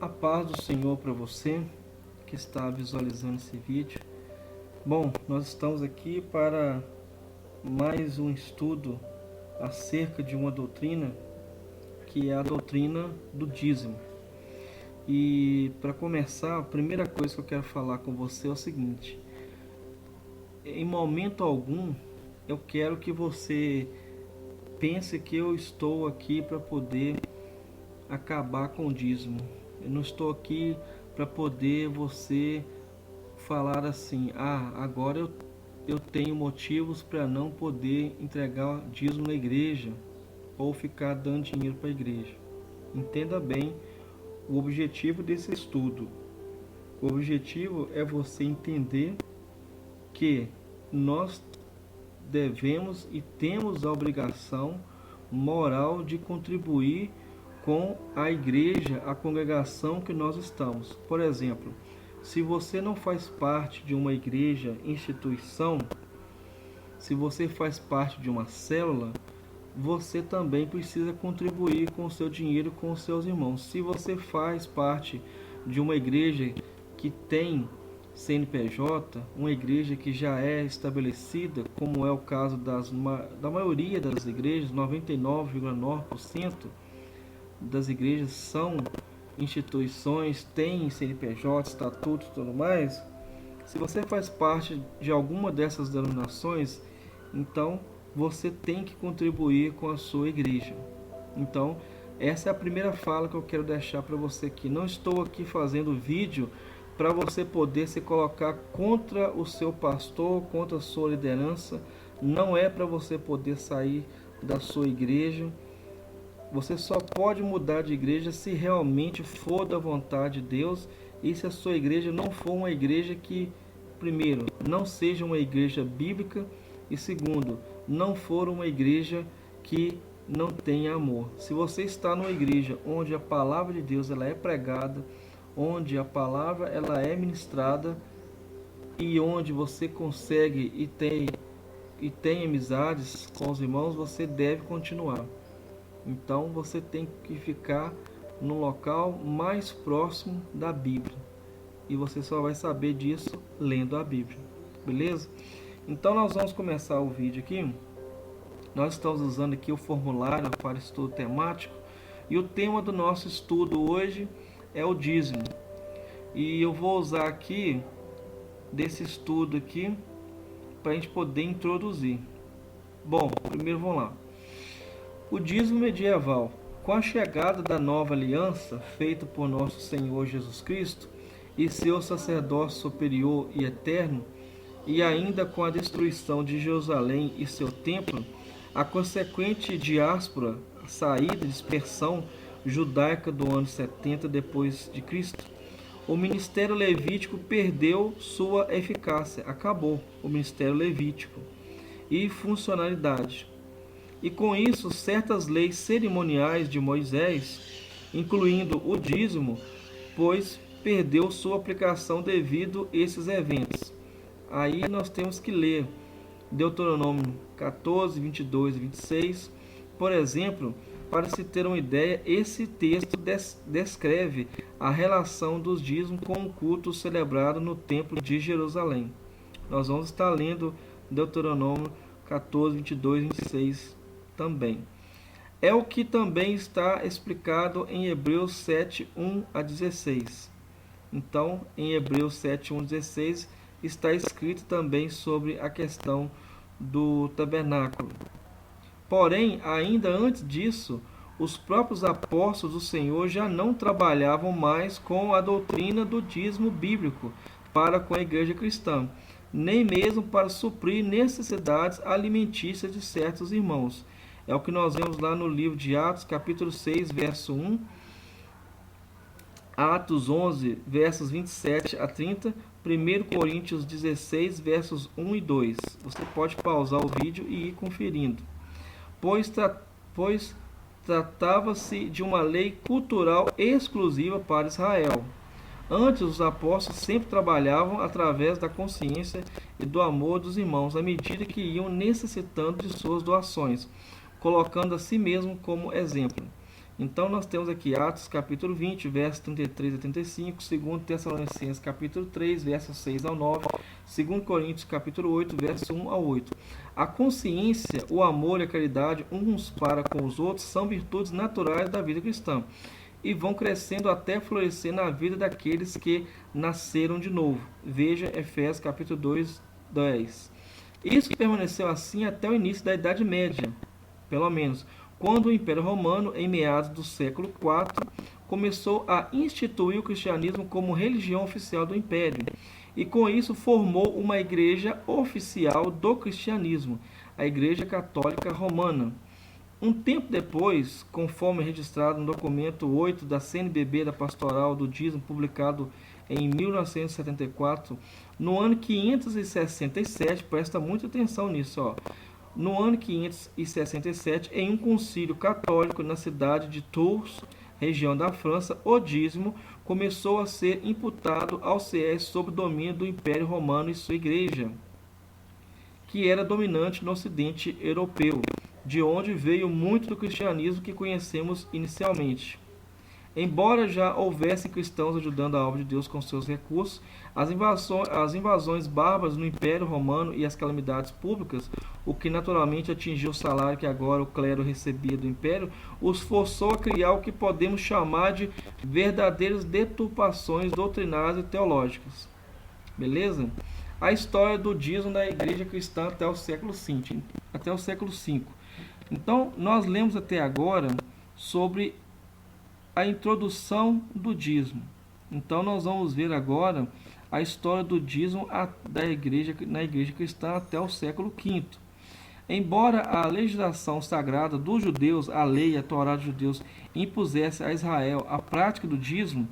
A paz do Senhor para você que está visualizando esse vídeo. Bom, nós estamos aqui para mais um estudo acerca de uma doutrina que é a doutrina do dízimo. E para começar, a primeira coisa que eu quero falar com você é o seguinte: em momento algum eu quero que você pense que eu estou aqui para poder acabar com o dízimo. Eu não estou aqui para poder você falar assim: agora eu tenho motivos para não poder entregar dízimo na igreja ou ficar dando dinheiro para a igreja. Entenda bem o objetivo desse estudo. O objetivo é você entender que nós devemos e temos a obrigação moral de contribuir com a igreja, a congregação que nós estamos. Por exemplo, se você não faz parte de uma igreja, instituição, se você faz parte de uma célula, você também precisa contribuir com o seu dinheiro com os seus irmãos. Se você faz parte de uma igreja que tem CNPJ, uma igreja que já é estabelecida, como é o caso da maioria das igrejas, 99,9% das igrejas são instituições, têm CNPJ, estatutos e tudo mais. Se você faz parte de alguma dessas denominações, então você tem que contribuir com a sua igreja. Então, essa é a primeira fala que eu quero deixar para você aqui. Não estou aqui fazendo vídeo para você poder se colocar contra o seu pastor, contra a sua liderança. Não é para você poder sair da sua igreja. Você só pode mudar de igreja se realmente for da vontade de Deus e se a sua igreja não for uma igreja que, primeiro, não seja uma igreja bíblica e, segundo, não for uma igreja que não tenha amor. Se você está numa igreja onde a palavra de Deus ela é pregada, onde a palavra ela é ministrada e onde você consegue e tem amizades com os irmãos, você deve continuar. Então você tem que ficar no local mais próximo da Bíblia. E você só vai saber disso lendo a Bíblia. Beleza? Então nós vamos começar o vídeo aqui. Nós estamos usando aqui o formulário para estudo temático. E o tema do nosso estudo hoje é o dízimo. E eu vou usar aqui desse estudo aqui para a gente poder introduzir. Bom, primeiro vamos lá. O dízimo medieval. Com a chegada da nova aliança feita por nosso Senhor Jesus Cristo e seu sacerdócio superior e eterno, e ainda com a destruição de Jerusalém e seu templo, a consequente diáspora, a saída, dispersão judaica do ano 70 depois de Cristo, o ministério levítico perdeu sua eficácia, acabou o ministério levítico e funcionalidade. E com isso, certas leis cerimoniais de Moisés, incluindo o dízimo, pois perdeu sua aplicação devido a esses eventos. Aí nós temos que ler Deuteronômio 14, 22 e 26. Por exemplo, para se ter uma ideia, esse texto descreve a relação dos dízimos com o culto celebrado no Templo de Jerusalém. Nós vamos estar lendo Deuteronômio 14, 22 e 26 também. É o que também está explicado em Hebreus 7, 1 a 16. Então, em Hebreus 7, 1 a 16, está escrito também sobre a questão do tabernáculo. Porém, ainda antes disso, os próprios apóstolos do Senhor já não trabalhavam mais com a doutrina do dízimo bíblico para com a igreja cristã, nem mesmo para suprir necessidades alimentícias de certos irmãos. É o que nós vemos lá no livro de Atos, capítulo 6, verso 1, Atos 11, versos 27 a 30, 1 Coríntios 16, versos 1 e 2. Você pode pausar o vídeo e ir conferindo. Pois tratava-se de uma lei cultural exclusiva para Israel. Antes, os apóstolos sempre trabalhavam através da consciência e do amor dos irmãos, à medida que iam necessitando de suas doações, colocando a si mesmo como exemplo. Então nós temos aqui Atos capítulo 20, versos 33 a 35, 2 Tessalonicenses capítulo 3, versos 6 ao 9, 2 Coríntios capítulo 8, versos 1 ao 8. A consciência, o amor e a caridade uns para com os outros são virtudes naturais da vida cristã e vão crescendo até florescer na vida daqueles que nasceram de novo. Veja Efésios capítulo 2, 10. Isso permaneceu assim até o início da Idade Média, pelo menos, quando o Império Romano, em meados do século IV, começou a instituir o cristianismo como religião oficial do Império, e com isso formou uma igreja oficial do cristianismo, a Igreja Católica Romana. Um tempo depois, conforme registrado no documento 8 da CNBB da Pastoral do Dízimo, publicado em 1974, no ano 567, presta muita atenção nisso, no ano 567, em um concílio católico na cidade de Tours, região da França, o dízimo começou a ser imputado aos fiéis sob o domínio do Império Romano e sua igreja, que era dominante no Ocidente europeu, de onde veio muito do cristianismo que conhecemos inicialmente. Embora já houvesse cristãos ajudando a obra de Deus com seus recursos, as invasões bárbaras no Império Romano e as calamidades públicas, o que naturalmente atingiu o salário que agora o clero recebia do Império, os forçou a criar o que podemos chamar de verdadeiras deturpações doutrinárias e teológicas. Beleza? A história do dízimo da igreja cristã até o século V. Então, nós lemos até agora sobre a introdução do dízimo. Então, nós vamos ver agora a história do dízimo na igreja cristã até o século V. Embora a legislação sagrada dos judeus, a lei, a Torá dos judeus, impusesse a Israel a prática do dízimo,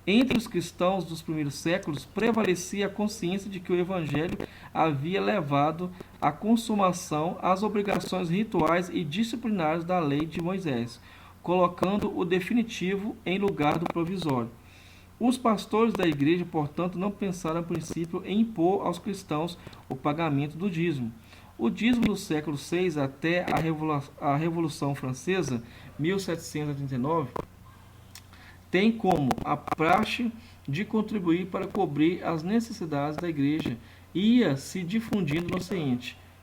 entre os cristãos dos primeiros séculos prevalecia a consciência de que o Evangelho havia levado à consumação as obrigações rituais e disciplinares da lei de Moisés, colocando o definitivo em lugar do provisório. Os pastores da igreja, portanto, não pensaram a princípio em impor aos cristãos o pagamento do dízimo. O dízimo do século VI até a Revolução Francesa, 1789, tem como a praxe de contribuir para cobrir as necessidades da igreja e ia se difundindo no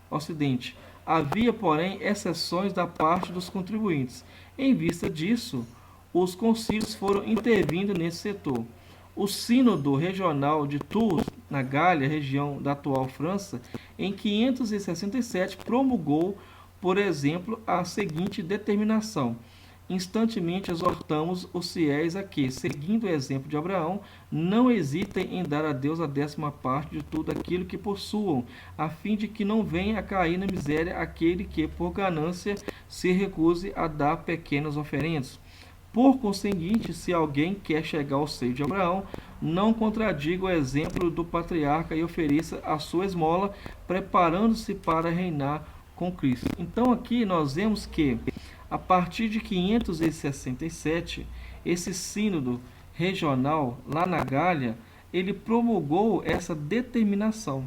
Ocidente. Havia, porém, exceções da parte dos contribuintes. Em vista disso, os concílios foram intervindo nesse setor. O Sínodo Regional de Tours, na Gália, região da atual França, em 567 promulgou, por exemplo, a seguinte determinação: instantemente exortamos os fiéis a que, seguindo o exemplo de Abraão, não hesitem em dar a Deus a 10ª parte de tudo aquilo que possuam, a fim de que não venha a cair na miséria aquele que, por ganância, se recuse a dar pequenas oferendas. Por conseguinte, se alguém quer chegar ao seio de Abraão, não contradiga o exemplo do patriarca e ofereça a sua esmola, preparando-se para reinar com Cristo. Então aqui nós vemos que a partir de 567, esse sínodo regional lá na Gália, ele promulgou essa determinação.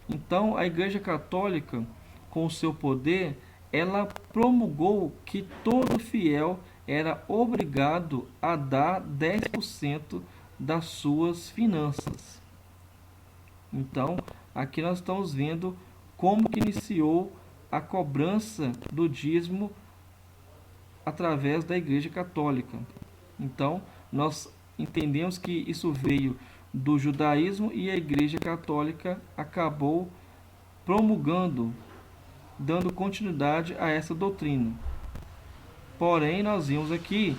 Então, a Igreja Católica, com o seu poder, ela promulgou que todo fiel era obrigado a dar 10% das suas finanças. Então, aqui nós estamos vendo como que iniciou a cobrança do dízimo através da Igreja Católica. Então, nós entendemos que isso veio do judaísmo e a Igreja Católica acabou promulgando, dando continuidade a essa doutrina. Porém, nós vimos aqui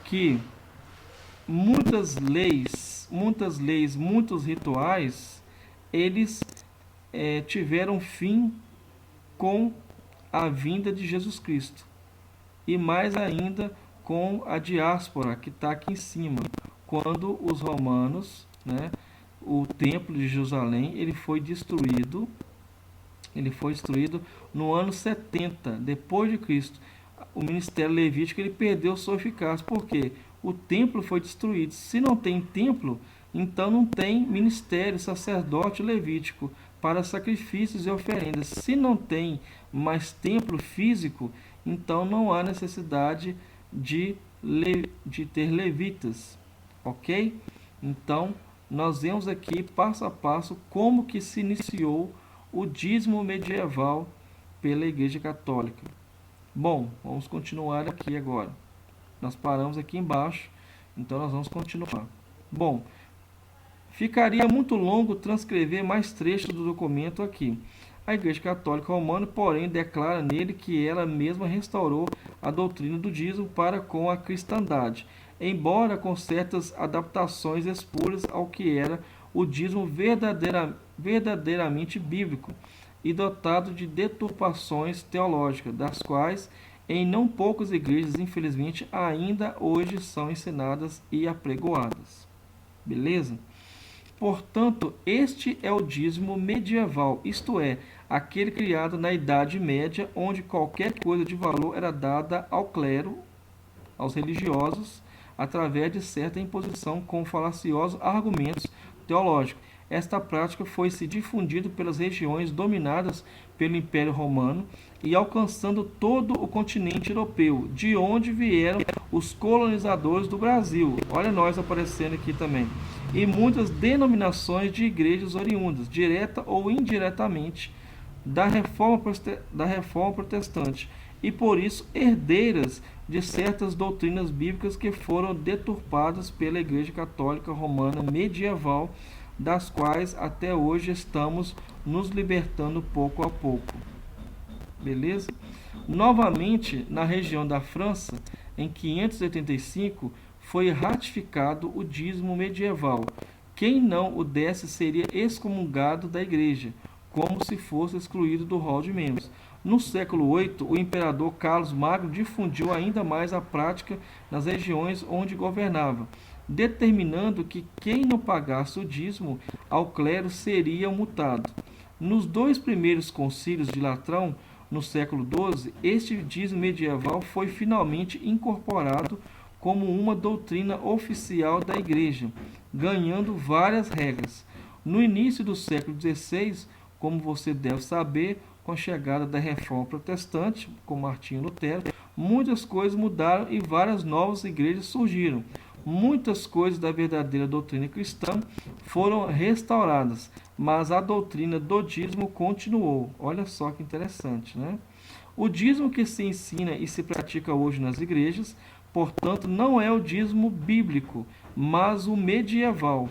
que muitas leis, muitos rituais, eles tiveram fim com a vinda de Jesus Cristo. E mais ainda com a diáspora, que está aqui em cima. Quando os romanos, o templo de Jerusalém, ele foi destruído no ano 70 depois de Cristo. O ministério levítico ele perdeu sua eficácia. Por quê? O templo foi destruído. Se não tem templo, então não tem ministério sacerdote levítico para sacrifícios e oferendas. Se não tem mais templo físico, então não há necessidade de levitas, ok? Então, nós vemos aqui passo a passo como que se iniciou o dízimo medieval pela Igreja Católica. Bom, vamos continuar aqui agora. Nós paramos aqui embaixo, então nós vamos continuar. Bom, ficaria muito longo transcrever mais trechos do documento aqui. A Igreja Católica Romana, porém, declara nele que ela mesma restaurou a doutrina do dízimo para com a cristandade, embora com certas adaptações espúrias ao que era o dízimo verdadeiramente bíblico e dotado de deturpações teológicas, das quais em não poucas igrejas, infelizmente, ainda hoje são ensinadas e apregoadas. Beleza? Portanto, este é o dízimo medieval, isto é, aquele criado na Idade Média, onde qualquer coisa de valor era dada ao clero, aos religiosos, através de certa imposição com falaciosos argumentos teológicos. Esta prática foi se difundindo pelas regiões dominadas pelo Império Romano e alcançando todo o continente europeu, de onde vieram os colonizadores do Brasil. Olha nós aparecendo aqui também. E muitas denominações de igrejas oriundas, direta ou indiretamente, da reforma protestante, e por isso herdeiras de certas doutrinas bíblicas que foram deturpadas pela Igreja Católica Romana medieval, das quais até hoje estamos nos libertando pouco a pouco. Beleza? Novamente, na região da França, em 585, foi ratificado o dízimo medieval. Quem não o desse seria excomungado da igreja, como se fosse excluído do rol de membros. No século VIII, o imperador Carlos Magno difundiu ainda mais a prática nas regiões onde governava, determinando que quem não pagasse o dízimo ao clero seria multado. Nos dois primeiros concílios de Latrão, no século XII, este dízimo medieval foi finalmente incorporado como uma doutrina oficial da Igreja, ganhando várias regras. No início do século XVI, como você deve saber, com a chegada da Reforma Protestante, com Martinho Lutero, muitas coisas mudaram e várias novas igrejas surgiram. Muitas coisas da verdadeira doutrina cristã foram restauradas, mas a doutrina do dízimo continuou. Olha só que interessante, né? O dízimo que se ensina e se pratica hoje nas igrejas, portanto, não é o dízimo bíblico, mas o medieval,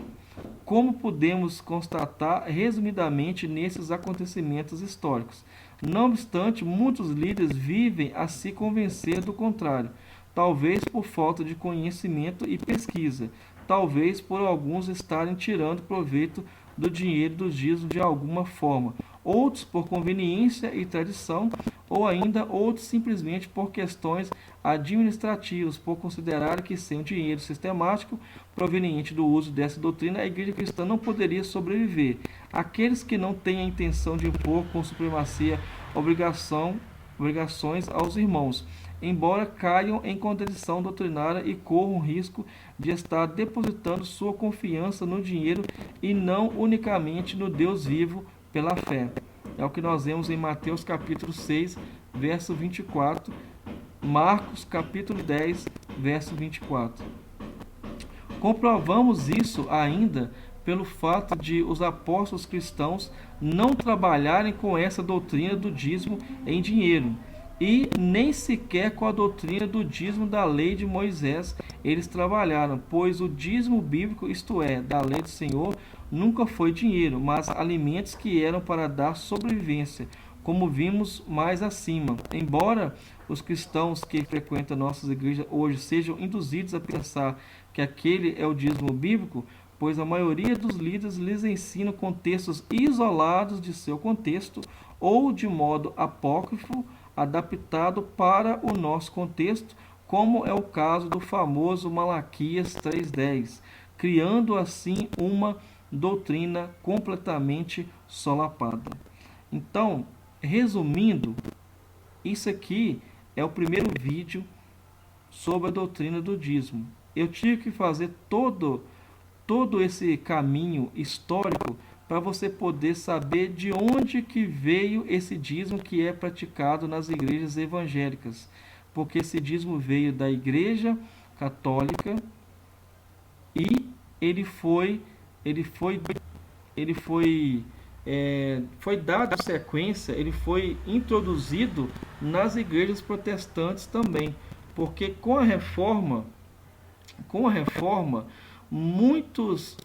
como podemos constatar resumidamente nesses acontecimentos históricos. Não obstante, muitos líderes vivem a se convencer do contrário, talvez por falta de conhecimento e pesquisa, talvez por alguns estarem tirando proveito do dinheiro do dízimo de alguma forma, outros por conveniência e tradição, ou ainda outros simplesmente por questões administrativas, por considerar que sem o dinheiro sistemático proveniente do uso dessa doutrina, a Igreja Cristã não poderia sobreviver. Aqueles que não têm a intenção de impor com supremacia obrigações aos irmãos, embora caiam em contradição doutrinária e corram o risco de estar depositando sua confiança no dinheiro e não unicamente no Deus vivo pela fé. É o que nós vemos em Mateus capítulo 6, verso 24, Marcos capítulo 10, verso 24. Comprovamos isso ainda pelo fato de os apóstolos cristãos não trabalharem com essa doutrina do dízimo em dinheiro, e nem sequer com a doutrina do dízimo da lei de Moisés eles trabalharam, pois o dízimo bíblico, isto é, da lei do Senhor, nunca foi dinheiro, mas alimentos que eram para dar sobrevivência, como vimos mais acima. Embora os cristãos que frequentam nossas igrejas hoje sejam induzidos a pensar que aquele é o dízimo bíblico, pois a maioria dos líderes lhes ensina contextos isolados de seu contexto ou de modo apócrifo, adaptado para o nosso contexto, como é o caso do famoso Malaquias 3:10, criando assim uma doutrina completamente solapada. Então, resumindo, isso aqui é o primeiro vídeo sobre a doutrina do dízimo. Eu tive que fazer todo esse caminho histórico para você poder saber de onde que veio esse dízimo que é praticado nas igrejas evangélicas. Porque esse dízimo veio da igreja Católica e foi dado sequência, ele foi introduzido nas igrejas protestantes também, porque com a reforma, muitos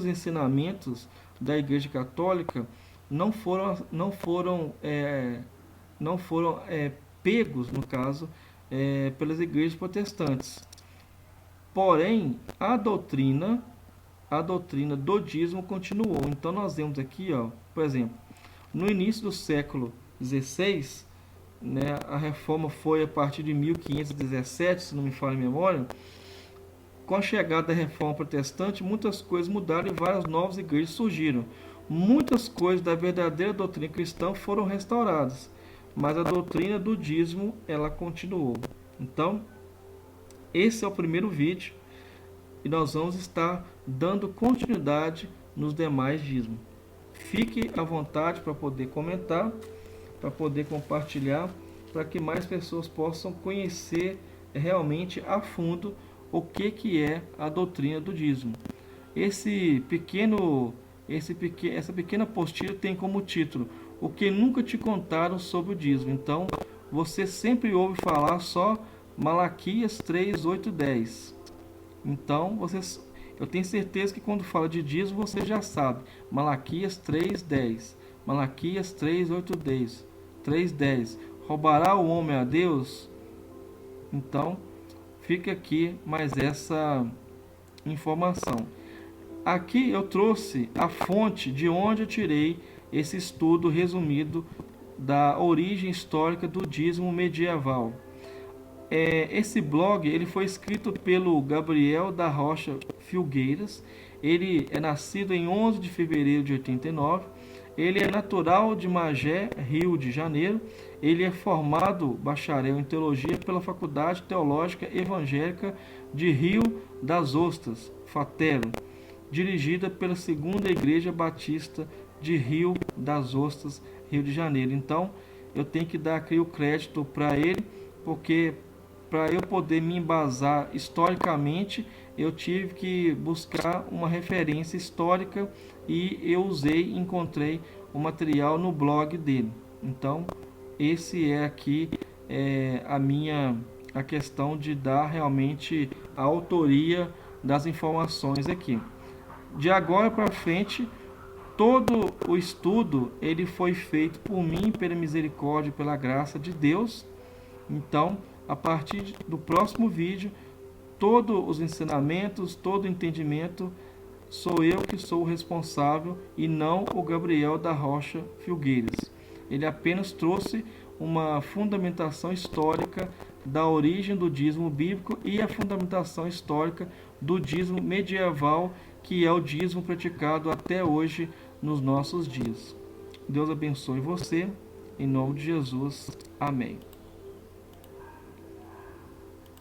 ensinamentos da Igreja Católica não foram pegos, no caso, pelas igrejas protestantes. Porém, a doutrina do dízimo continuou. Então nós vemos aqui, por exemplo, no início do século XVI, né, a reforma foi a partir de 1517, se não me falha a memória. Com a chegada da reforma protestante, muitas coisas mudaram e várias novas igrejas surgiram. Muitas coisas da verdadeira doutrina cristã foram restauradas, mas a doutrina do dízimo, ela continuou. Então, esse é o primeiro vídeo e nós vamos estar dando continuidade nos demais dízimos. Fique à vontade para poder comentar, para poder compartilhar, para que mais pessoas possam conhecer realmente a fundo o que é a doutrina do dízimo. Essa pequena apostila tem como título O que nunca te contaram sobre o dízimo. Então, você sempre ouve falar só Malaquias 3, 8, 10. Então, eu tenho certeza que quando fala de dízimo, você já sabe. Malaquias 3, 10. Malaquias 3, 8, 10. 3, 10. Roubará o homem a Deus? Então, fica aqui mais essa informação. Aqui eu trouxe a fonte de onde eu tirei esse estudo resumido da origem histórica do dízimo medieval. Esse blog ele foi escrito pelo Gabriel da Rocha Filgueiras. Ele é nascido em 11 de fevereiro de 89. Ele é natural de Magé, Rio de Janeiro. Ele é formado bacharel em teologia pela Faculdade Teológica Evangélica de Rio das Ostras, FATERO, dirigida pela Segunda Igreja Batista de Rio das Ostras, Rio de Janeiro. Então, eu tenho que dar aqui o crédito para ele, porque para eu poder me embasar historicamente, eu tive que buscar uma referência histórica e eu encontrei o material no blog dele. Então, esse é aqui a questão de dar realmente a autoria das informações aqui. De agora para frente, todo o estudo ele foi feito por mim, pela misericórdia e pela graça de Deus. Então, a partir do próximo vídeo, todos os ensinamentos, todo o entendimento, sou eu que sou o responsável e não o Gabriel da Rocha Filgueiras. Ele apenas trouxe uma fundamentação histórica da origem do dízimo bíblico e a fundamentação histórica do dízimo medieval, que é o dízimo praticado até hoje nos nossos dias. Deus abençoe você, em nome de Jesus. Amém.